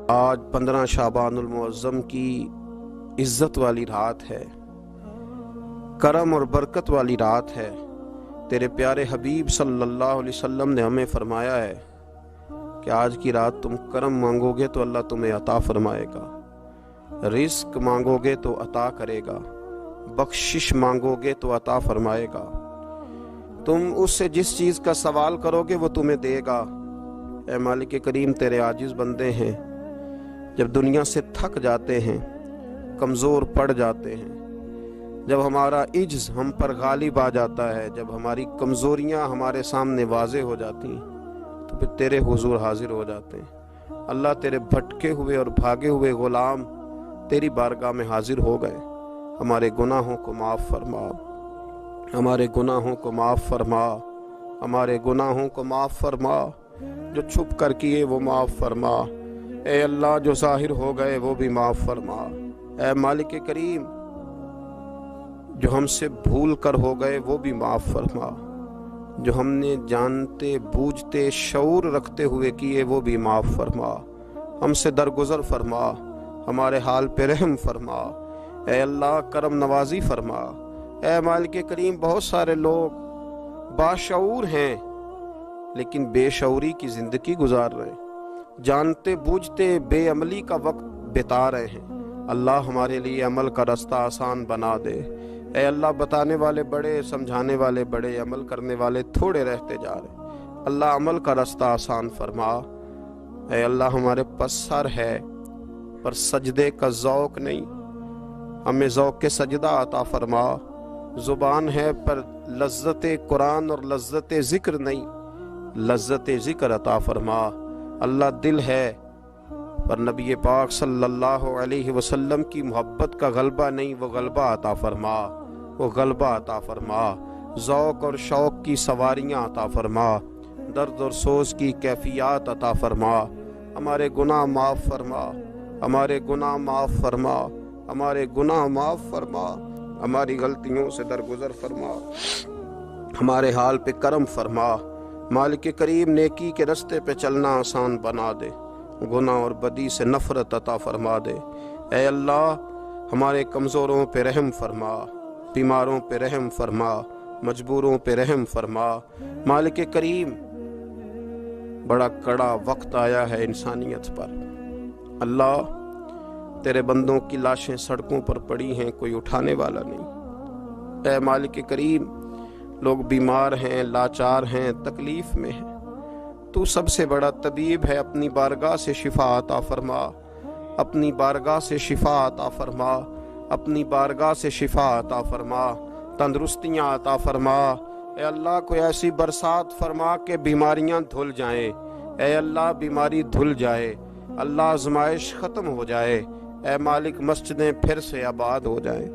آج 15 شعبان المعظم کی عزت والی رات ہے، کرم اور برکت والی رات ہے۔ تیرے پیارے حبیب صلی اللہ علیہ وسلم نے ہمیں فرمایا ہے کہ آج کی رات تم کرم مانگو گے تو اللہ تمہیں عطا فرمائے گا، رزق مانگو گے تو عطا کرے گا، بخشش مانگو گے تو عطا فرمائے گا۔ تم اس سے جس چیز کا سوال کرو گے وہ تمہیں دے گا۔ اے مالک کریم، تیرے عاجز بندے ہیں، جب دنیا سے تھک جاتے ہیں، کمزور پڑ جاتے ہیں، جب ہمارا عجز ہم پر غالب آ جاتا ہے، جب ہماری کمزوریاں ہمارے سامنے واضح ہو جاتی ہیں، تو پھر تیرے حضور حاضر ہو جاتے ہیں۔ اللہ، تیرے بھٹکے ہوئے اور بھاگے ہوئے غلام تیری بارگاہ میں حاضر ہو گئے۔ ہمارے گناہوں کو معاف فرما، ہمارے گناہوں کو معاف فرما، ہمارے گناہوں کو معاف فرما، جو چھپ کر کیے وہ معاف فرما۔ اے اللہ، جو ظاہر ہو گئے وہ بھی معاف فرما۔ اے مالک کریم، جو ہم سے بھول کر ہو گئے وہ بھی معاف فرما، جو ہم نے جانتے بوجھتے شعور رکھتے ہوئے کیے وہ بھی معاف فرما۔ ہم سے درگزر فرما، ہمارے حال پہ رحم فرما۔ اے اللہ، کرم نوازی فرما۔ اے مالک کریم، بہت سارے لوگ باشعور ہیں لیکن بے شعوری کی زندگی گزار رہے ہیں، جانتے بوجھتے بے عملی کا وقت بتا رہے ہیں۔ اللہ، ہمارے لیے عمل کا رستہ آسان بنا دے۔ اے اللہ، بتانے والے بڑے، سمجھانے والے بڑے، عمل کرنے والے تھوڑے رہتے جا رہے۔ اللہ، عمل کا رستہ آسان فرما۔ اے اللہ، ہمارے پاس سر ہے پر سجدے کا ذوق نہیں، ہمیں ذوق کے سجدہ عطا فرما۔ زبان ہے پر لذت قرآن اور لذت ذکر نہیں، لذت ذکر عطا فرما۔ اللہ، دل ہے پر نبی پاک صلی اللہ علیہ وسلم کی محبت کا غلبہ نہیں، وہ غلبہ عطا فرما، وہ غلبہ عطا فرما۔ ذوق اور شوق کی سواریاں عطا فرما، درد اور سوز کی کیفیات عطا فرما۔ ہمارے گناہ معاف فرما، ہمارے گناہ معاف فرما، ہمارے گناہ معاف فرما، ہماری غلطیوں سے درگزر فرما، ہمارے حال پہ کرم فرما۔ مالک کریم، نیکی کے رستے پہ چلنا آسان بنا دے، گناہ اور بدی سے نفرت عطا فرما دے۔ اے اللہ، ہمارے کمزوروں پہ رحم فرما، بیماروں پہ رحم فرما، مجبوروں پہ رحم فرما۔ مالک کریم، بڑا کڑا وقت آیا ہے انسانیت پر۔ اللہ، تیرے بندوں کی لاشیں سڑکوں پر پڑی ہیں، کوئی اٹھانے والا نہیں۔ اے مالک کریم، لوگ بیمار ہیں، لاچار ہیں، تکلیف میں ہیں، تو سب سے بڑا طبیب ہے۔ اپنی بارگاہ سے شفا عطا فرما، اپنی بارگاہ سے شفا عطا فرما، اپنی بارگاہ سے شفا عطا فرما، تندرستیاں عطا فرما۔ اے اللہ، کوئی ایسی برسات فرما کہ بیماریاں دھل جائیں۔ اے اللہ، بیماری دھل جائے، اللہ آزمائش ختم ہو جائے۔ اے مالک، مسجدیں پھر سے آباد ہو جائیں،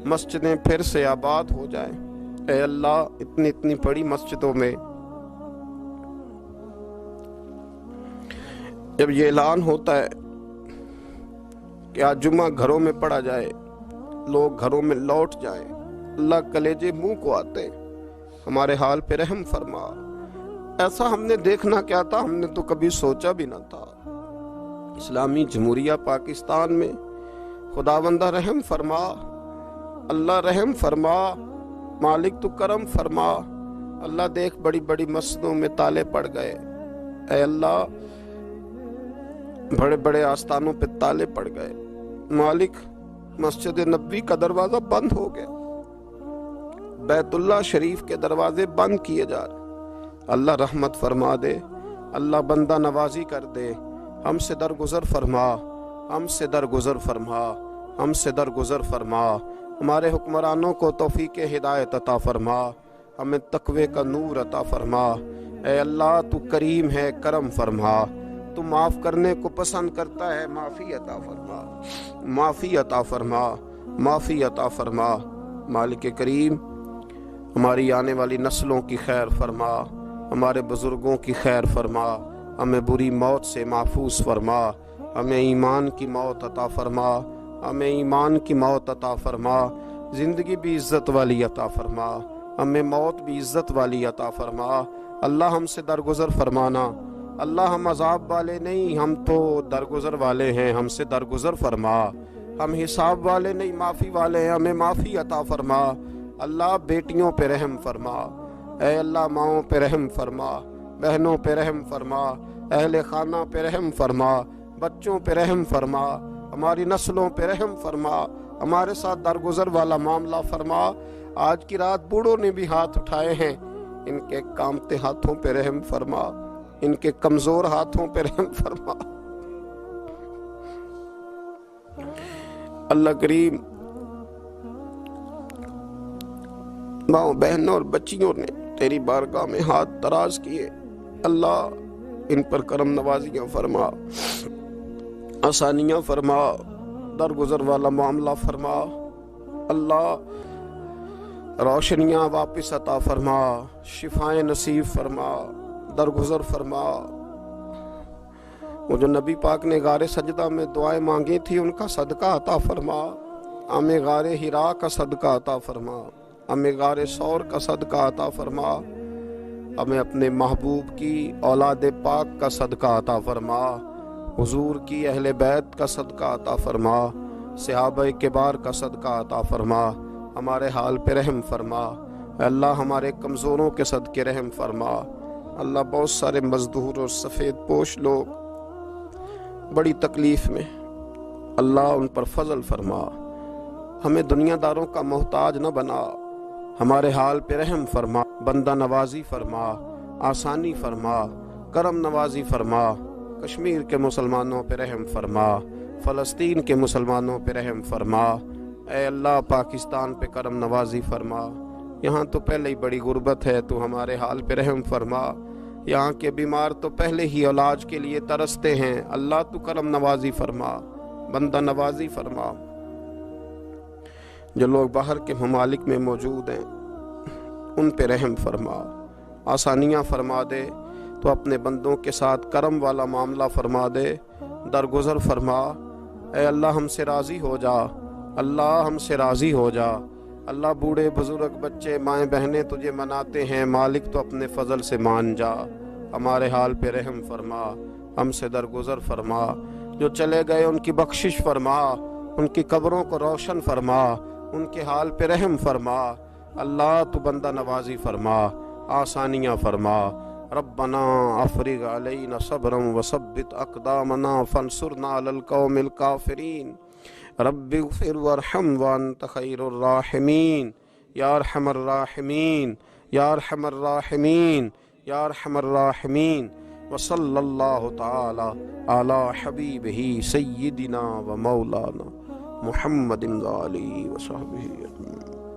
مسجدیں پھر سے آباد ہو جائیں۔ اے اللہ، اتنی بڑی مسجدوں میں جب یہ اعلان ہوتا ہے کہ آج جمعہ گھروں میں پڑھا جائے، لوگ گھروں میں لوٹ جائیں، اللہ کلیجے منہ کو آتے۔ ہمارے حال پہ رحم فرما۔ ایسا ہم نے دیکھنا کیا تھا، ہم نے تو کبھی سوچا بھی نہ تھا۔ اسلامی جمہوریہ پاکستان میں خداوندہ رحم فرما، اللہ رحم فرما، مالک تو کرم فرما۔ اللہ، دیکھ بڑی بڑی مسجدوں میں تالے پڑ گئے۔ اے اللہ، بڑے بڑے آستانوں پہ تالے پڑ گئے۔ مالک، مسجد نبوی کا دروازہ بند ہو گیا، بیت اللہ شریف کے دروازے بند کیے جا رہے۔ اللہ، رحمت فرما دے، اللہ بندہ نوازی کر دے، ہم سے درگزر فرما، ہم سے درگزر فرما، ہم سے درگزر فرما۔ ہمارے حکمرانوں کو توفیق ہدایت عطا فرما، ہمیں تقوی کا نور عطا فرما۔ اے اللہ، تو کریم ہے، کرم فرما، تو معاف کرنے کو پسند کرتا ہے، معافی عطا فرما، معافی عطا فرما، معافی عطا فرما۔ مالک کریم، ہماری آنے والی نسلوں کی خیر فرما، ہمارے بزرگوں کی خیر فرما، ہمیں بری موت سے محفوظ فرما، ہمیں ایمان کی موت عطا فرما، ہمیں ایمان کی موت عطا فرما، زندگی بھی عزت والی عطا فرما، ہمیں موت بھی عزت والی عطا فرما۔ اللہ، ہم سے درگزر فرمانا، اللہ ہم عذاب والے نہیں، ہم تو درگزر والے ہیں، ہم سے درگزر فرما۔ ہم حساب والے نہیں، معافی والے ہیں، ہمیں معافی عطا فرما۔ اللہ بیٹیوں پہ رحم فرما، اے اللہ ماؤں پہ رحم فرما، بہنوں پہ رحم فرما، اہل خانہ پہ رحم فرما، بچوں پہ رحم فرما، ہماری نسلوں پہ رحم فرما، ہمارے ساتھ درگزر والا معاملہ فرما۔ آج کی رات بوڑھوں نے بھی ہاتھ اٹھائے ہیں، ان کے کامتے ہاتھوں پہ رحم فرما، ان کے کمزور ہاتھوں پہ رحم فرما۔ اللہ کریم ماؤں بہنوں اور بچیوں نے تیری بارگاہ میں ہاتھ دراز کیے، اللہ ان پر کرم نوازیاں فرما، آسانیاں فرما، درگزر والا معاملہ فرما، اللہ روشنیاں واپس عطا فرما، شفائیں نصیب فرما، درگزر فرما۔ وہ جو نبی پاک نے غار سجدہ میں دعائیں مانگی تھی ان کا صدقہ عطا فرما، ہمیں غار حرا کا صدقہ عطا فرما، ہمیں غار ثور کا صدقہ عطا فرما، ہمیں اپنے محبوب کی اولاد پاک کا صدقہ عطا فرما، حضور کی اہل بیت کا صدقہ عطا فرما، صحابہ کبار کا صدقہ عطا فرما، ہمارے حال پہ رحم فرما، اے اللہ ہمارے کمزوروں کے صدقے رحم فرما۔ اللہ بہت سارے مزدور اور سفید پوش لوگ بڑی تکلیف میں، اللہ ان پر فضل فرما، ہمیں دنیا داروں کا محتاج نہ بنا، ہمارے حال پہ رحم فرما، بندہ نوازی فرما، آسانی فرما، کرم نوازی فرما، کشمیر کے مسلمانوں پہ رحم فرما، فلسطین کے مسلمانوں پہ رحم فرما، اے اللہ پاکستان پہ کرم نوازی فرما، یہاں تو پہلے ہی بڑی غربت ہے، تو ہمارے حال پہ رحم فرما، یہاں کے بیمار تو پہلے ہی علاج کے لیے ترستے ہیں، اللہ تو کرم نوازی فرما، بندہ نوازی فرما۔ جو لوگ باہر کے ممالک میں موجود ہیں ان پہ رحم فرما، آسانیاں فرما دے، تو اپنے بندوں کے ساتھ کرم والا معاملہ فرما دے، درگزر فرما، اے اللہ ہم سے راضی ہو جا، اللہ ہم سے راضی ہو جا، اللہ بوڑھے بزرگ بچے مائیں بہنیں تجھے مناتے ہیں، مالک تو اپنے فضل سے مان جا، ہمارے حال پہ رحم فرما، ہم سے درگزر فرما، جو چلے گئے ان کی بخشش فرما، ان کی قبروں کو روشن فرما، ان کے حال پہ رحم فرما، اللہ تو بندہ نوازی فرما، آسانیاں فرما، ربنا افرغ علینا صبرا وثبت اقدامنا فانصرنا علی القوم الکافرین، رب اغفر وارحم وانت خیر الراحمین، یا ارحم الراحمین، یا ارحم الراحمین، یا ارحم الراحمین، وصلی اللہ تعالی علی حبیبہ سیدنا و مولانا محمد علیہ وصحبہ اجمعین۔